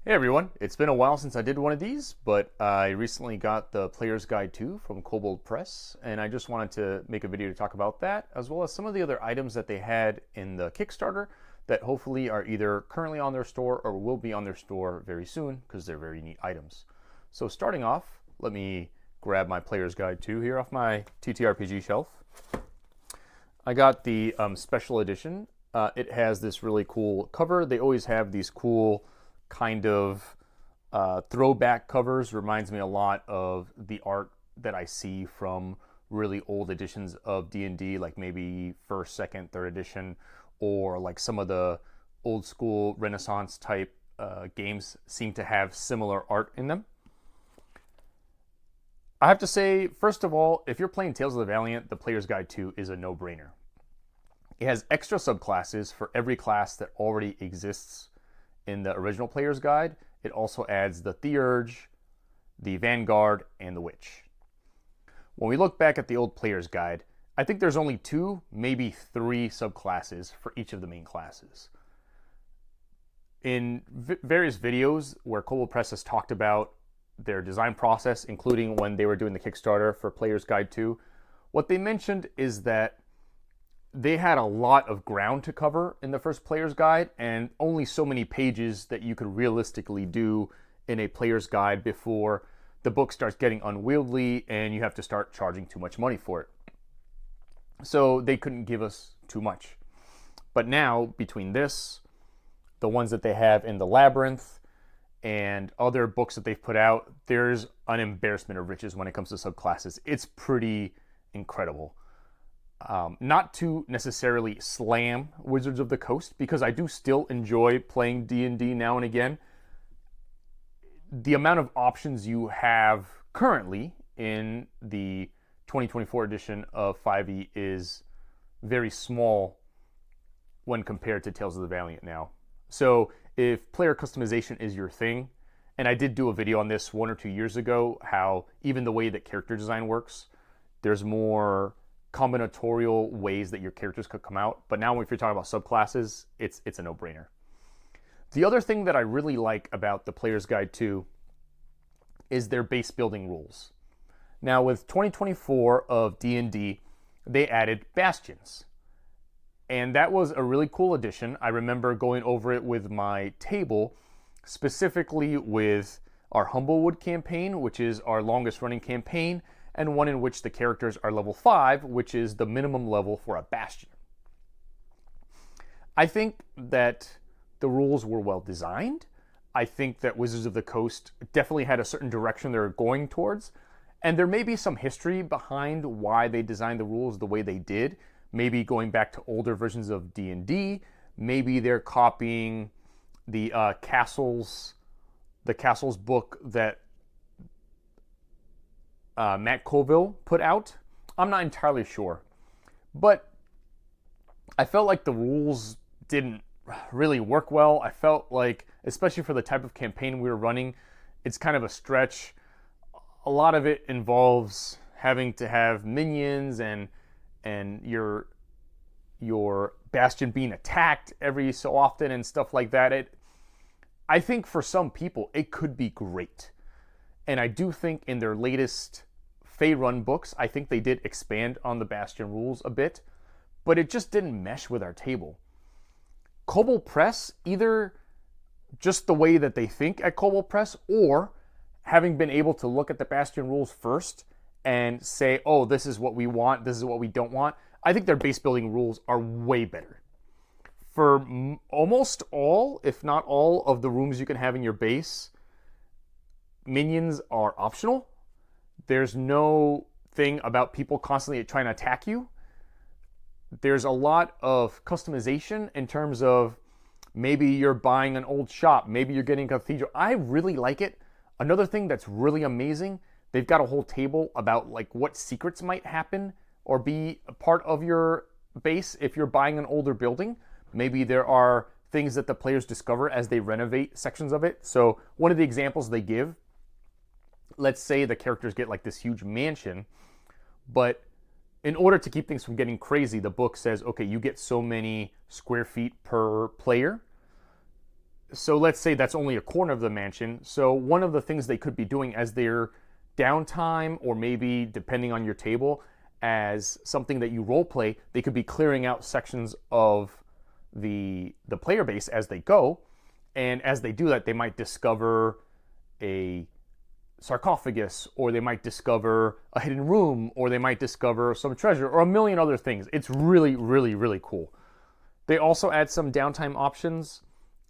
Hey everyone, it's been a while since I did one of these, but I recently got the Player's Guide 2 from Kobold Press, and I just wanted to make a video to talk about that, as well as some of the other items that they had in the Kickstarter that hopefully are either currently on their store or will be on their store very soon, because they're very neat items. So starting off, let me grab my Player's Guide 2 here off my TTRPG shelf. I got the special edition. It has this really cool cover. They always have these cool kind of throwback covers. Reminds me a lot of the art that I see from really old editions of D&D, like maybe first, second, third edition, or like some of the old school Renaissance type games seem to have similar art in them. I have to say, first of all, if you're playing Tales of the Valiant, the Player's Guide 2 is a no-brainer. It has extra subclasses for every class that already exists in the original Player's Guide. It also adds the Theurge, the Vanguard, and the Witch. When we look back at the old Player's Guide, I think there's only 2, maybe 3 subclasses for each of the main classes. In various videos where Kobold Press has talked about their design process, including when they were doing the Kickstarter for Player's Guide 2, what they mentioned is that they had a lot of ground to cover in the first Player's Guide, and only so many pages that you could realistically do in a Player's Guide before the book starts getting unwieldy and you have to start charging too much money for it. So they couldn't give us too much. But now, between this, the ones that they have in the Labyrinth, and other books that they've put out, there's an embarrassment of riches when it comes to subclasses. It's pretty incredible. Not to necessarily slam Wizards of the Coast, because I do still enjoy playing D&D now and again. The amount of options you have currently in the 2024 edition of 5e is very small when compared to Tales of the Valiant now. So if player customization is your thing, and I did do a video on this 1 or 2 years ago, how even the way that character design works, there's more combinatorial ways that your characters could come out. But now if you're talking about subclasses, it's a no-brainer. The other thing that I really like about the Player's Guide 2 is their base building rules. Now with 2024 of D&D, they added Bastions. And that was a really cool addition. I remember going over it with my table, specifically with our Humblewood campaign, which is our longest running campaign, and one in which the characters are level 5, which is the minimum level for a Bastion. I think that the rules were well designed. I think that Wizards of the Coast definitely had a certain direction they were going towards, and there may be some history behind why they designed the rules the way they did. Maybe going back to older versions of D&D, maybe they're copying the Castles book that Matt Colville put out. I'm not entirely sure. But I felt like the rules didn't really work well. I felt like, especially for the type of campaign we were running, it's kind of a stretch. A lot of it involves having to have minions and your Bastion being attacked every so often and stuff like that. I think for some people, it could be great. And I do think in their latest Faerun books, I think they did expand on the Bastion rules a bit, but it just didn't mesh with our table. Kobold Press, either just the way that they think at Kobold Press, or having been able to look at the Bastion rules first and say, oh, this is what we want, this is what we don't want, I think their base building rules are way better. For almost all, if not all, of the rooms you can have in your base, minions are optional. There's no thing about people constantly trying to attack you. There's a lot of customization in terms of maybe you're buying an old shop, maybe you're getting a cathedral. I really like it. Another thing that's really amazing, they've got a whole table about like what secrets might happen or be a part of your base if you're buying an older building. Maybe there are things that the players discover as they renovate sections of it. So one of the examples they give, let's say the characters get like this huge mansion, but in order to keep things from getting crazy, the book says, okay, you get so many square feet per player. So let's say that's only a corner of the mansion. So one of the things they could be doing as their downtime, or maybe depending on your table, as something that you role play, they could be clearing out sections of the player base as they go. And as they do that, they might discover a sarcophagus, or they might discover a hidden room, or they might discover some treasure, or a million other things. It's really, really, really cool. They also add some downtime options,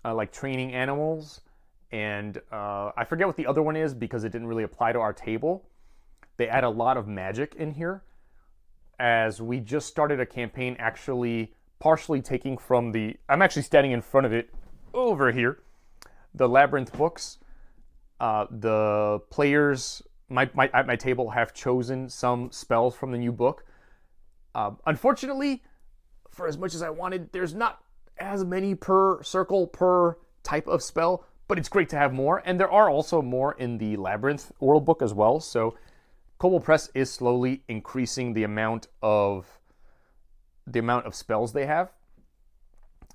like training animals, and I forget what the other one is because it didn't really apply to our table. They add a lot of magic in here, as we just started a campaign actually partially taking from I'm actually standing in front of it over here, the Labyrinth books. The players, at my table, have chosen some spells from the new book. Unfortunately, for as much as I wanted, there's not as many per circle per type of spell, but it's great to have more. And there are also more in the Labyrinth world book as well. So Kobold Press is slowly increasing the amount of spells they have.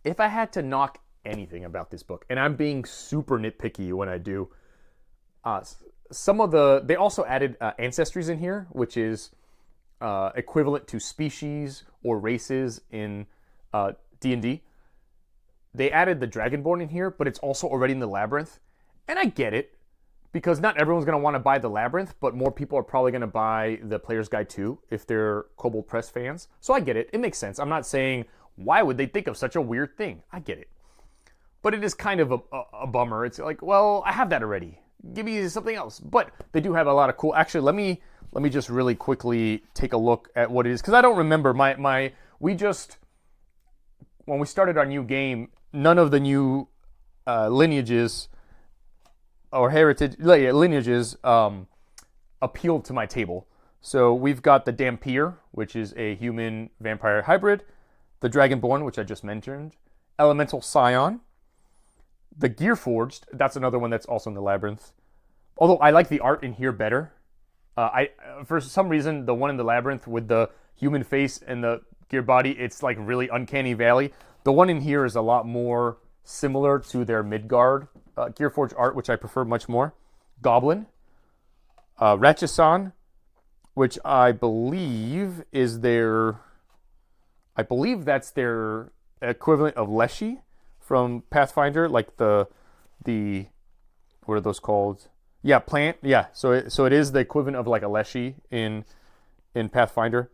If I had to knock anything about this book, and I'm being super nitpicky when I do, they also added ancestries in here, which is equivalent to species or races in D&D. They added the Dragonborn in here, but it's also already in the Labyrinth. And I get it, because not everyone's going to want to buy the Labyrinth, but more people are probably going to buy the Player's Guide 2 if they're Kobold Press fans. So I get it. It makes sense. I'm not saying, why would they think of such a weird thing? I get it. But it is kind of a bummer. It's like, well, I have that already. Give me something else. But they do have a lot of cool... Actually, let me just really quickly take a look at what it is, because I don't remember. When we started our new game, none of the new lineages or lineages appealed to my table. So we've got the Dampier, which is a human vampire hybrid, the Dragonborn, which I just mentioned, Elemental Scion, the Gearforged. That's another one that's also in the Labyrinth. Although I like the art in here better. For some reason, the one in the Labyrinth with the human face and the gear body, it's like really uncanny valley. The one in here is a lot more similar to their Midgard Gearforged art, which I prefer much more. Goblin, Ratchasan, which I believe is that's their equivalent of Leshy from Pathfinder, like the what are those called? Yeah, plant. Yeah, so it is the equivalent of like a Leshy in Pathfinder,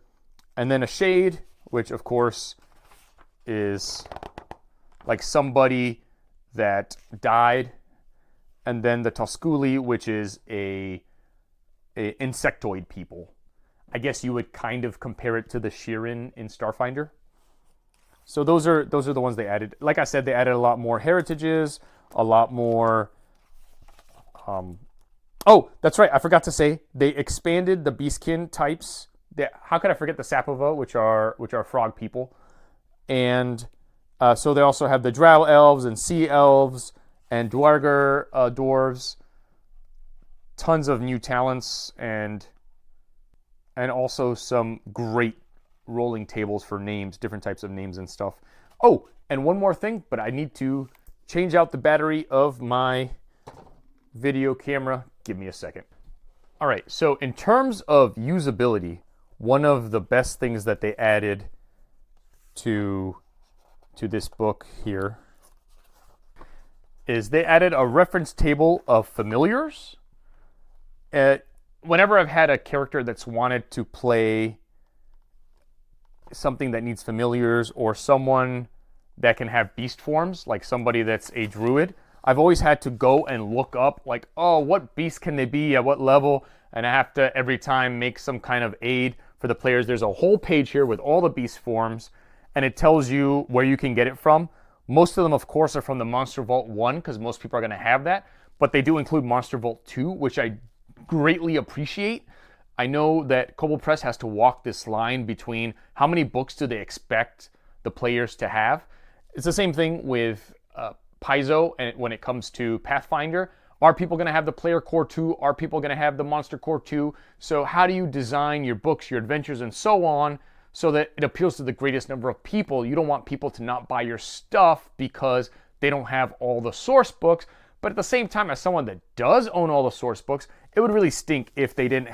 and then a Shade, which of course is like somebody that died, and then the Tusculi, which is a insectoid people. I guess you would kind of compare it to the Shirin in Starfinder. So those are the ones they added. Like I said, they added a lot more heritages, a lot more. Oh, that's right. I forgot to say they expanded the beastkin types. How could I forget the Sapova, which are frog people, and so they also have the Drow elves and sea elves and Dwarger dwarves. Tons of new talents and also some great rolling tables for names, different types of names and stuff. Oh, and one more thing, but I need to change out the battery of my video camera. Give me a second. All right, so in terms of usability, one of the best things that they added to this book here is they added a reference table of familiars. Whenever I've had a character that's wanted to play something that needs familiars, or someone that can have beast forms, like somebody that's a druid, I've always had to go and look up, like, oh, what beast can they be at what level? And I have to every time make some kind of aid for the players. There's a whole page here with all the beast forms, and it tells you where you can get it from. Most of them, of course, are from the Monster Vault 1, because most people are going to have that, but they do include Monster Vault 2, which I greatly appreciate. I know that Kobold Press has to walk this line between how many books do they expect the players to have. It's the same thing with Paizo, and when it comes to Pathfinder. Are people going to have the player core 2? Are people going to have the monster core 2? So how do you design your books, your adventures, and so on, so that it appeals to the greatest number of people? You don't want people to not buy your stuff because they don't have all the source books. But at the same time, as someone that does own all the source books, it would really stink if they didn't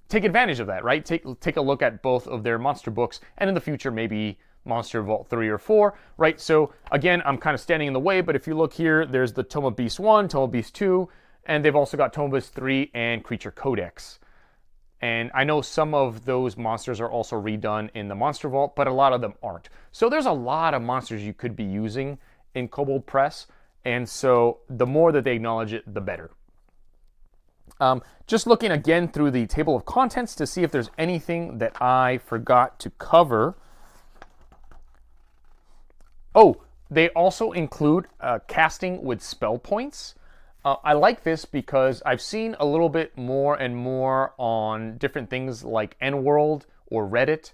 take advantage of that, right? Take a look at both of their monster books, and in the future, maybe Monster Vault 3 or 4, right? So again, I'm kind of standing in the way, but if you look here, there's the Tome of Beast 1, Tome of Beast 2, and they've also got Tome of Beast 3 and Creature Codex. And I know some of those monsters are also redone in the Monster Vault, but a lot of them aren't. So there's a lot of monsters you could be using in Kobold Press, and so the more that they acknowledge it, the better. Just looking again through the table of contents to see if there's anything that I forgot to cover. Oh, they also include casting with spell points. I like this because I've seen a little bit more and more on different things like N-World or Reddit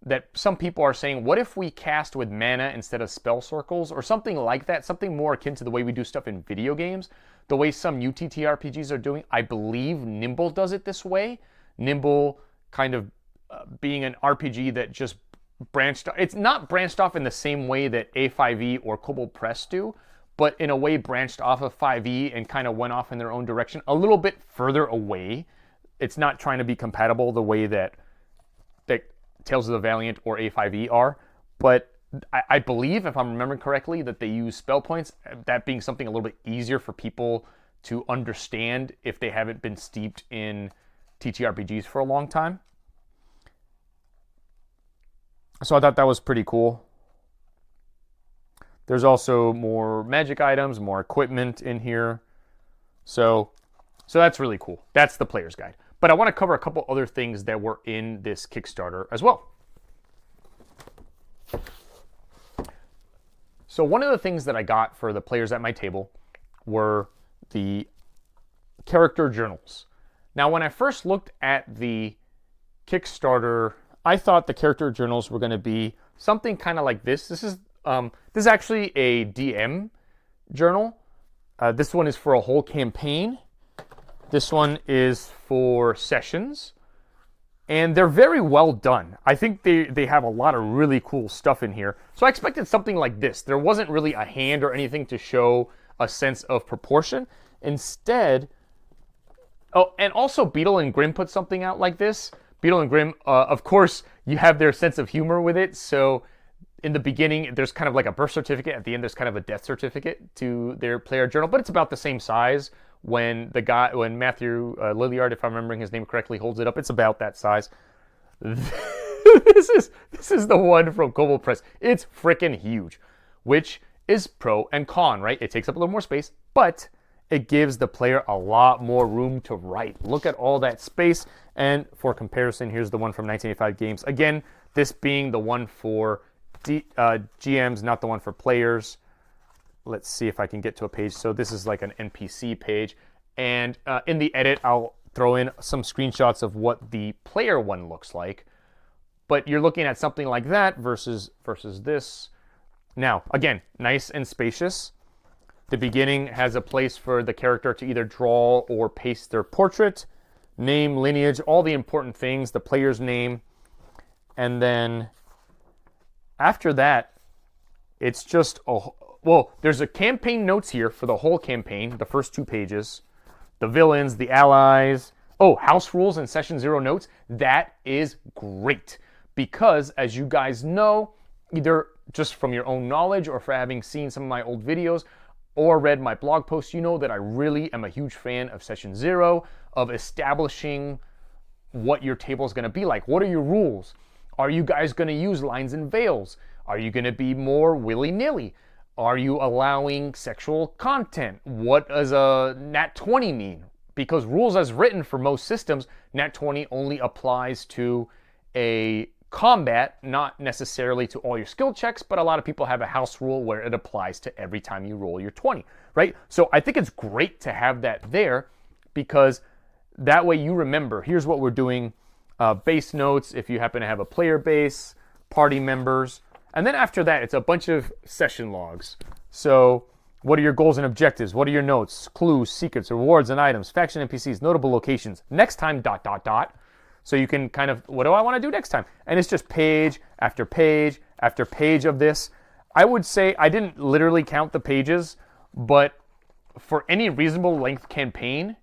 that some people are saying, what if we cast with mana instead of spell circles or something like that, something more akin to the way we do stuff in video games, the way some UTTRPGs are doing. I believe Nimble does it this way. Nimble kind of being an RPG that just branched, it's not branched off in the same way that A5E or Kobold Press do, but in a way branched off of 5e and kind of went off in their own direction, a little bit further away. It's not trying to be compatible the way that Tales of the Valiant or A5e are, but I believe, if I'm remembering correctly, that they use spell points, that being something a little bit easier for people to understand if they haven't been steeped in TTRPGs for a long time. So I thought that was pretty cool. There's also more magic items, more equipment in here. So that's really cool. That's the player's guide. But I want to cover a couple other things that were in this Kickstarter as well. So one of the things that I got for the players at my table were the character journals. Now, when I first looked at the Kickstarter, I thought the character journals were going to be something kind of like this. This is actually a DM journal. This one is for a whole campaign. This one is for sessions. And they're very well done. I think they have a lot of really cool stuff in here. So I expected something like this. There wasn't really a hand or anything to show a sense of proportion. Instead, oh, and also Beetle and Grimm put something out like this. Beetle and Grimm, of course, you have their sense of humor with it. So in the beginning, there's kind of like a birth certificate. At the end, there's kind of a death certificate to their player journal, but it's about the same size. When Matthew Lilliard, if I'm remembering his name correctly, holds it up, it's about that size. This is the one from Kobold Press. It's freaking huge, which is pro and con, right? It takes up a little more space, but it gives the player a lot more room to write. Look at all that space. And for comparison, here's the one from 1985 Games. Again, this being the one for GMs, not the one for players. Let's see if I can get to a page. So this is like an NPC page. And in the edit, I'll throw in some screenshots of what the player one looks like. But you're looking at something like that versus this. Now, again, nice and spacious. The beginning has a place for the character to either draw or paste their portrait, name, lineage, all the important things, the player's name. And then after that, it's just well, there's a campaign notes here for the whole campaign, the first 2 pages. The villains, the allies. Oh, house rules and session 0 notes. That is great because, as you guys know, either just from your own knowledge or for having seen some of my old videos or read my blog posts, you know that I really am a huge fan of session 0, of establishing what your table is going to be like. What are your rules? Are you guys going to use lines and veils? Are you going to be more willy-nilly? Are you allowing sexual content? What does a Nat 20 mean? Because rules as written for most systems, Nat 20 only applies to a combat, not necessarily to all your skill checks, but a lot of people have a house rule where it applies to every time you roll your 20, right? So I think it's great to have that there because that way you remember, here's what we're doing, base notes, if you happen to have a player base, party members, and then after that, it's a bunch of session logs. So what are your goals and objectives? What are your notes, clues, secrets, rewards and items, faction NPCs, notable locations, next time, ... So you can kind of, what do I want to do next time? And it's just page after page after page of this. I would say I didn't literally count the pages, but for any reasonable length campaign,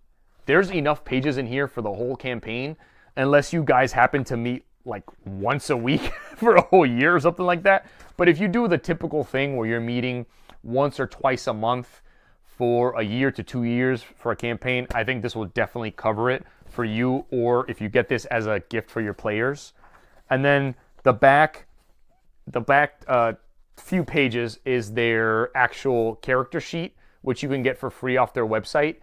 there's enough pages in here for the whole campaign, unless you guys happen to meet like once a week for a whole year or something like that. But if you do the typical thing where you're meeting once or twice a month for a year to 2 years for a campaign, I think this will definitely cover it for you, or if you get this as a gift for your players. And then the back few pages is their actual character sheet, which you can get for free off their website.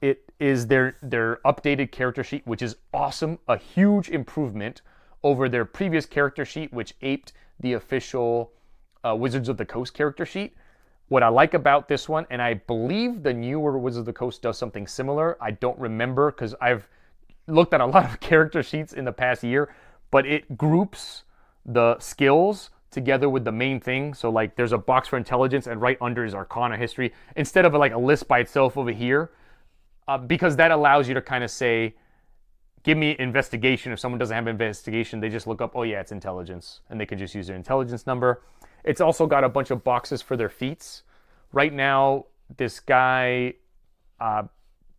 It is their updated character sheet, which is awesome, a huge improvement over their previous character sheet, which aped the official Wizards of the Coast character sheet. What I like about this one, and I believe the newer Wizards of the Coast does something similar. I don't remember because I've looked at a lot of character sheets in the past year, but it groups the skills together with the main thing. So like there's a box for intelligence, and right under is Arcana history, instead of like a list by itself over here, because that allows you to kind of say, give me investigation. If someone doesn't have investigation, they just look up, oh yeah, it's intelligence, and they can just use their intelligence number. It's also got a bunch of boxes for their feats. Right now, this guy,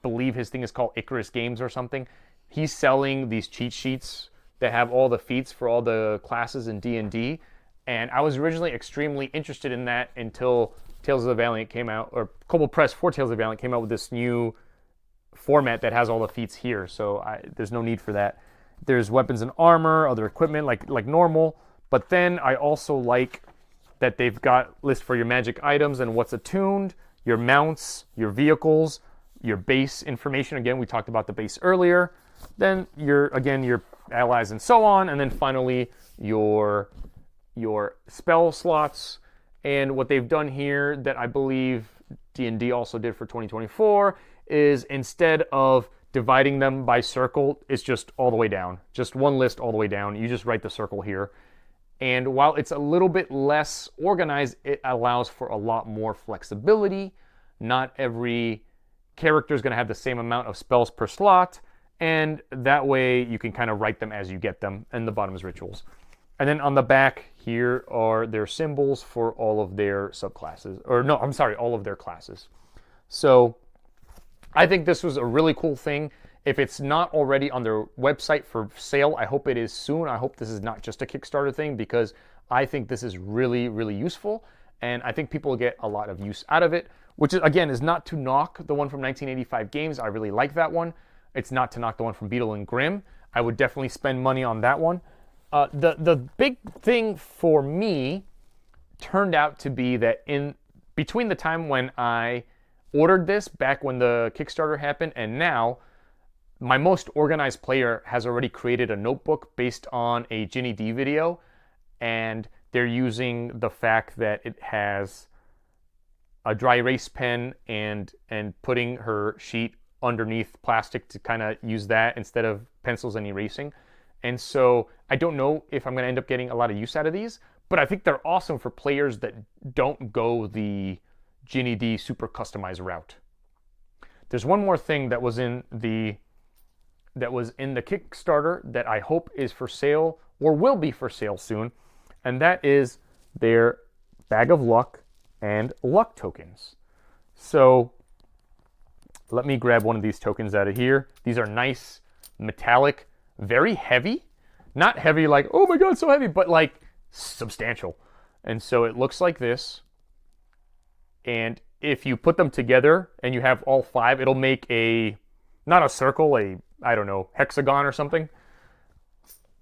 believe his thing is called Icarus Games or something. He's selling these cheat sheets that have all the feats for all the classes in D&D. And I was originally extremely interested in that until Tales of the Valiant came out, or Kobold Press for Tales of the Valiant came out with this new format that has all the feats here. So there's no need for that. There's weapons and armor, other equipment like normal. But then I also like that they've got lists for your magic items and what's attuned, your mounts, your vehicles, your base information. Again, we talked about the base earlier. Then your allies and so on. And then finally your spell slots. And what they've done here that I believe D&D also did for 2024 is instead of dividing them by circle, it's just all the way down. Just one list all the way down. You just write the circle here. And while it's a little bit less organized, it allows for a lot more flexibility. Not every character is going to have the same amount of spells per slot. And that way you can kind of write them as you get them. And the bottom is rituals. And then on the back here are their symbols for all of their subclasses. Or no, I'm sorry, all of their classes. So I think this was a really cool thing. If it's not already on their website for sale, I hope it is soon. I hope this is not just a Kickstarter thing, because I think this is really, really useful. And I think people get a lot of use out of it, which is, again, is not to knock the one from 1985 Games. I really like that one. It's not to knock the one from Beetle and Grimm. I would definitely spend money on that one. The big thing for me turned out to be that in between the time when I ordered this, back when the Kickstarter happened, and now, my most organized player has already created a notebook based on a Ginny D video, and they're using the fact that it has a dry erase pen and putting her sheet underneath plastic to kind of use that instead of pencils and erasing. And so I don't know if I'm going to end up getting a lot of use out of these, but I think they're awesome for players that don't go the Ginny D super customized route. There's one more thing that was in the Kickstarter that I hope is for sale or will be for sale soon, and that is their Bag of Luck and Luck tokens. So let me grab one of these tokens out of here. These are nice, metallic, very heavy. Not heavy like, oh my god, so heavy, but like substantial. And so it looks like this. And if you put them together and you have all five, it'll make not a circle, I don't know, hexagon or something.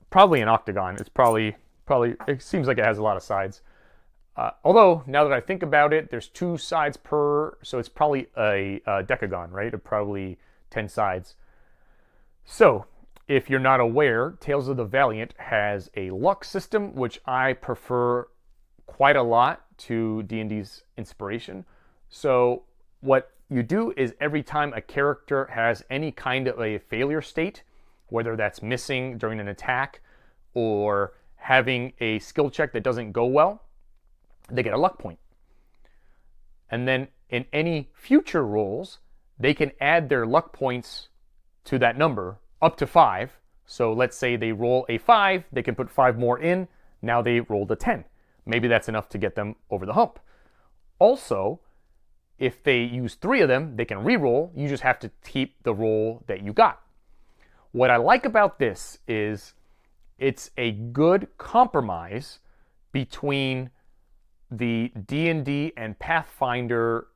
Probably an octagon. It's probably, it seems like it has a lot of sides. Although, now that I think about it, there's 2 sides per, so it's probably a decagon, right? Or probably 10 sides. So, if you're not aware, Tales of the Valiant has a luck system, which I prefer quite a lot to D&D's Inspiration. So, what you do is every time a character has any kind of a failure state, whether that's missing during an attack or having a skill check that doesn't go well, they get a luck point. And then in any future rolls, they can add their luck points to that number up to 5. So let's say they roll a 5, they can put 5 more in. Now they rolled a 10. maybe that's enough to get them over the hump. Also, if they use 3 of them, they can re-roll. You just have to keep the roll that you got. What I like about this is it's a good compromise between the D&D and Pathfinder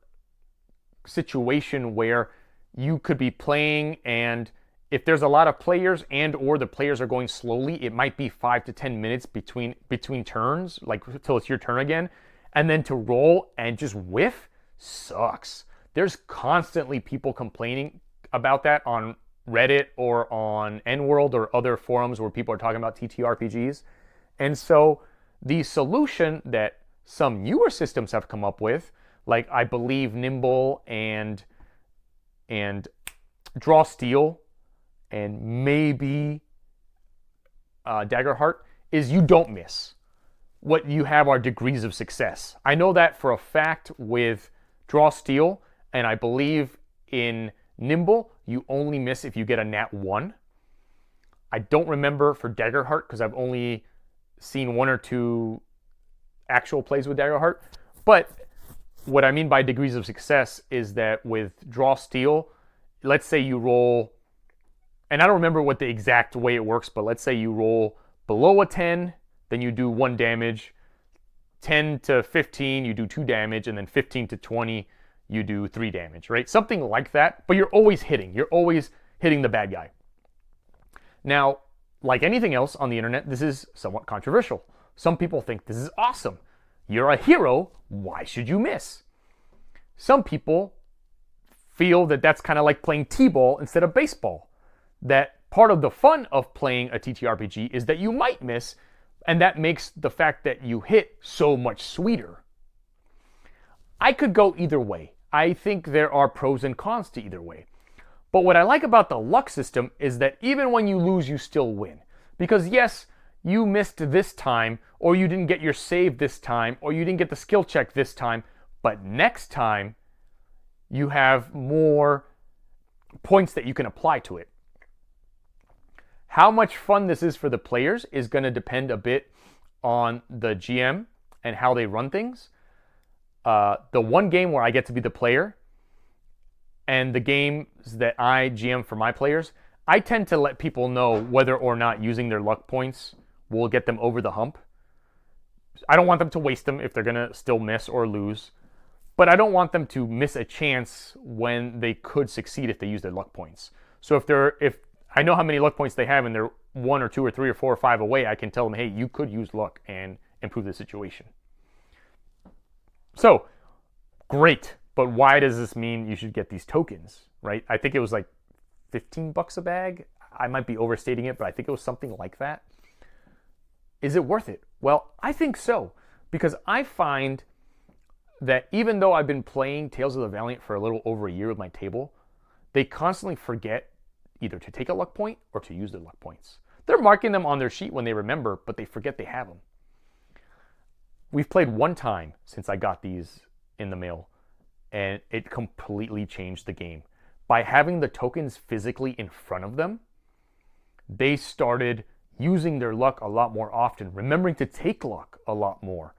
situation where you could be playing, and if there's a lot of players and or the players are going slowly, it might be 5 to 10 minutes between turns, like until it's your turn again. And then to roll and just whiff sucks. There's constantly people complaining about that on Reddit or on N-World or other forums where people are talking about TTRPGs. And so the solution that some newer systems have come up with, like I believe Nimble and Draw Steel and maybe Daggerheart, is you don't miss. What you have are degrees of success. I know that for a fact with Draw Steel, and I believe in Nimble, you only miss if you get a nat 1. I don't remember for Daggerheart because I've only seen 1 or 2 actual plays with Daggerheart. But what I mean by degrees of success is that with Draw Steel, let's say you roll, and I don't remember what the exact way it works, but let's say you roll below a 10, then you do 1 damage, 10 to 15, you do 2 damage, and then 15 to 20, you do 3 damage, right? Something like that, but you're always hitting. You're always hitting the bad guy. Now, like anything else on the internet, this is somewhat controversial. Some people think this is awesome. You're a hero, why should you miss? Some people feel that that's kind of like playing t-ball instead of baseball. That part of the fun of playing a TTRPG is that you might miss, and that makes the fact that you hit so much sweeter. I could go either way. I think there are pros and cons to either way. But what I like about the luck system is that even when you lose, you still win. Because yes, you missed this time, or you didn't get your save this time, or you didn't get the skill check this time, but next time you have more points that you can apply to it. How much fun this is for the players is going to depend a bit on the GM and how they run things. The one game where I get to be the player and the games that I GM for my players, I tend to let people know whether or not using their luck points will get them over the hump. I don't want them to waste them if they're going to still miss or lose, but I don't want them to miss a chance when they could succeed if they use their luck points. So if I know how many luck points they have and they're 1 or 2 or 3 or 4 or 5 away, I can tell them, hey, you could use luck and improve the situation. So, great, but why does this mean you should get these tokens, right? I think it was like $15 a bag. I might be overstating it, but I think it was something like that. Is it worth it? Well, I think so, because I find that even though I've been playing Tales of the Valiant for a little over a year with my table, they constantly forget either to take a luck point or to use their luck points. They're marking them on their sheet when they remember, but they forget they have them. We've played one time since I got these in the mail, and it completely changed the game. By having the tokens physically in front of them, they started using their luck a lot more often, remembering to take luck a lot more.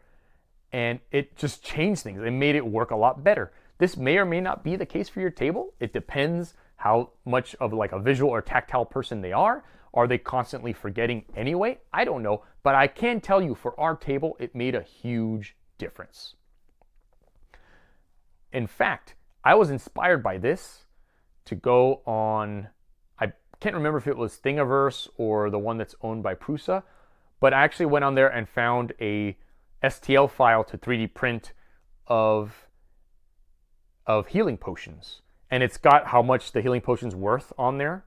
And it just changed things. It made it work a lot better. This may or may not be the case for your table. It depends how much of like a visual or tactile person they are. Are they constantly forgetting anyway? I don't know, but I can tell you for our table, it made a huge difference. In fact, I was inspired by this to go on, I can't remember if it was Thingiverse or the one that's owned by Prusa, but I actually went on there and found a STL file to 3D print of healing potions. And it's got how much the healing potion's worth on there.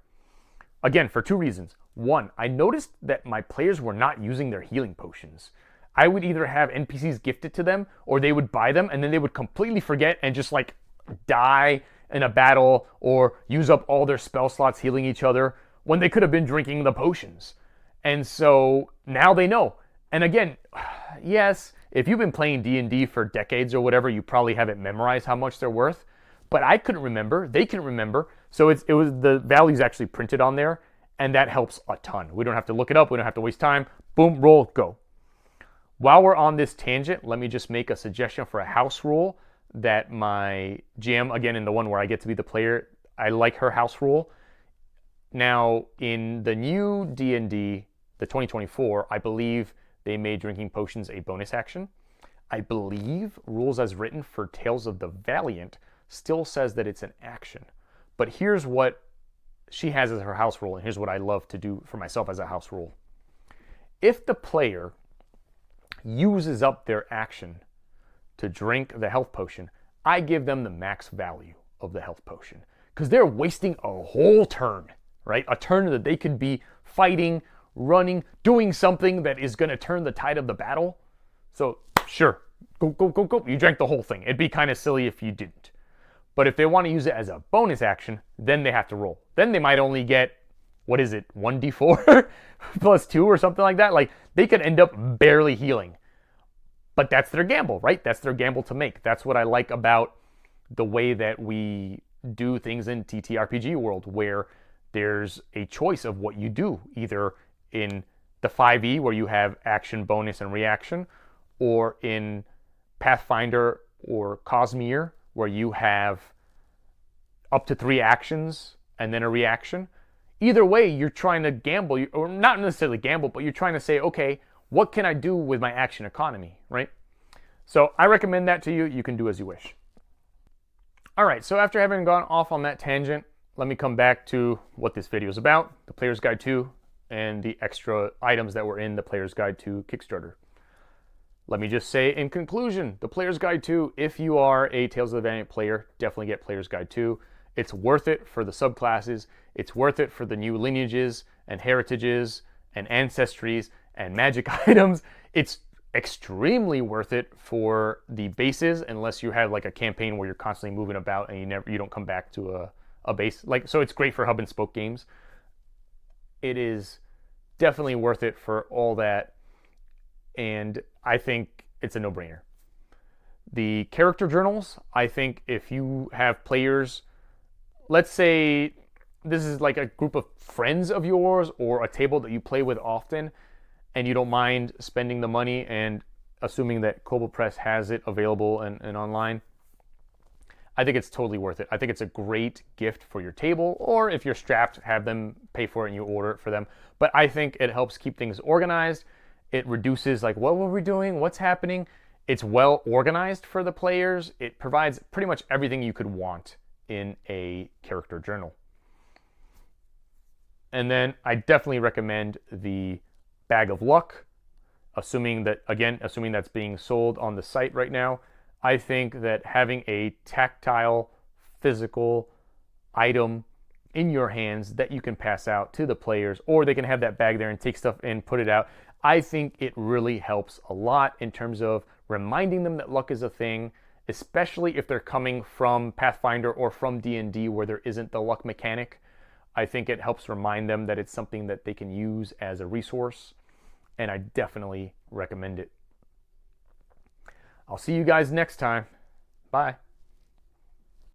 Again, for 2 reasons. One, I noticed that my players were not using their healing potions. I would either have NPCs gifted to them, or they would buy them, and then they would completely forget and just like die in a battle, or use up all their spell slots healing each other, when they could have been drinking the potions. And so now they know. And again, yes, if you've been playing D&D for decades or whatever, you probably haven't memorized how much they're worth. But I couldn't remember. They couldn't remember. So it was the values actually printed on there, and that helps a ton. We don't have to look it up. We don't have to waste time. Boom, roll, go. While we're on this tangent, let me just make a suggestion for a house rule that my GM, again, in the one where I get to be the player, I like her house rule. Now, in the new D&D, the 2024, I believe they made drinking potions a bonus action. I believe rules as written for Tales of the Valiant still says that it's an action. But here's what she has as her house rule, and here's what I love to do for myself as a house rule. If the player uses up their action to drink the health potion, I give them the max value of the health potion. Because they're wasting a whole turn, right? A turn that they could be fighting, running, doing something that is going to turn the tide of the battle. So, sure, go. You drank the whole thing. It'd be kind of silly if you didn't. But if they want to use it as a bonus action, then they have to roll. Then they might only get, 1d4 plus 2 or something like that. Like, they could end up barely healing. But that's their gamble, right? That's their gamble to make. That's what I like about the way that we do things in TTRPG world, where there's a choice of what you do, either in the 5e where you have action, bonus, and reaction, or in Pathfinder or Cosmere where you have up to 3 actions and then a reaction. Either way, you're trying to gamble, or not necessarily gamble, but you're trying to say, okay, what can I do with my action economy, right? So I recommend that to you. You can do as you wish. All right, so after having gone off on that tangent, let me come back to what this video is about, the Player's Guide 2, and the extra items that were in the Player's Guide 2 Kickstarter. Let me just say in conclusion, the Player's Guide 2, if you are a Tales of the Valiant player, definitely get Player's Guide 2. It's worth it for the subclasses. It's worth it for the new lineages and heritages and ancestries and magic items. It's extremely worth it for the bases, unless you have like a campaign where you're constantly moving about and you don't come back to a base. So it's great for hub and spoke games. It is definitely worth it for all that, and I think it's a no-brainer. The character journals, I think if you have players, let's say this is like a group of friends of yours or a table that you play with often, and you don't mind spending the money and assuming that Kobold Press has it available and online, I think it's totally worth it. I think it's a great gift for your table, or if you're strapped, have them pay for it and you order it for them. But I think it helps keep things organized. It reduces like, what were we doing? What's happening? It's well organized for the players. It provides pretty much everything you could want in a character journal. And then I definitely recommend the Bag of Luck, assuming that's being sold on the site right now. I think that having a tactile, physical item in your hands that you can pass out to the players, or they can have that bag there and take stuff and put it out, I think it really helps a lot in terms of reminding them that luck is a thing, especially if they're coming from Pathfinder or from D&D where there isn't the luck mechanic. I think it helps remind them that it's something that they can use as a resource, and I definitely recommend it. I'll see you guys next time. Bye.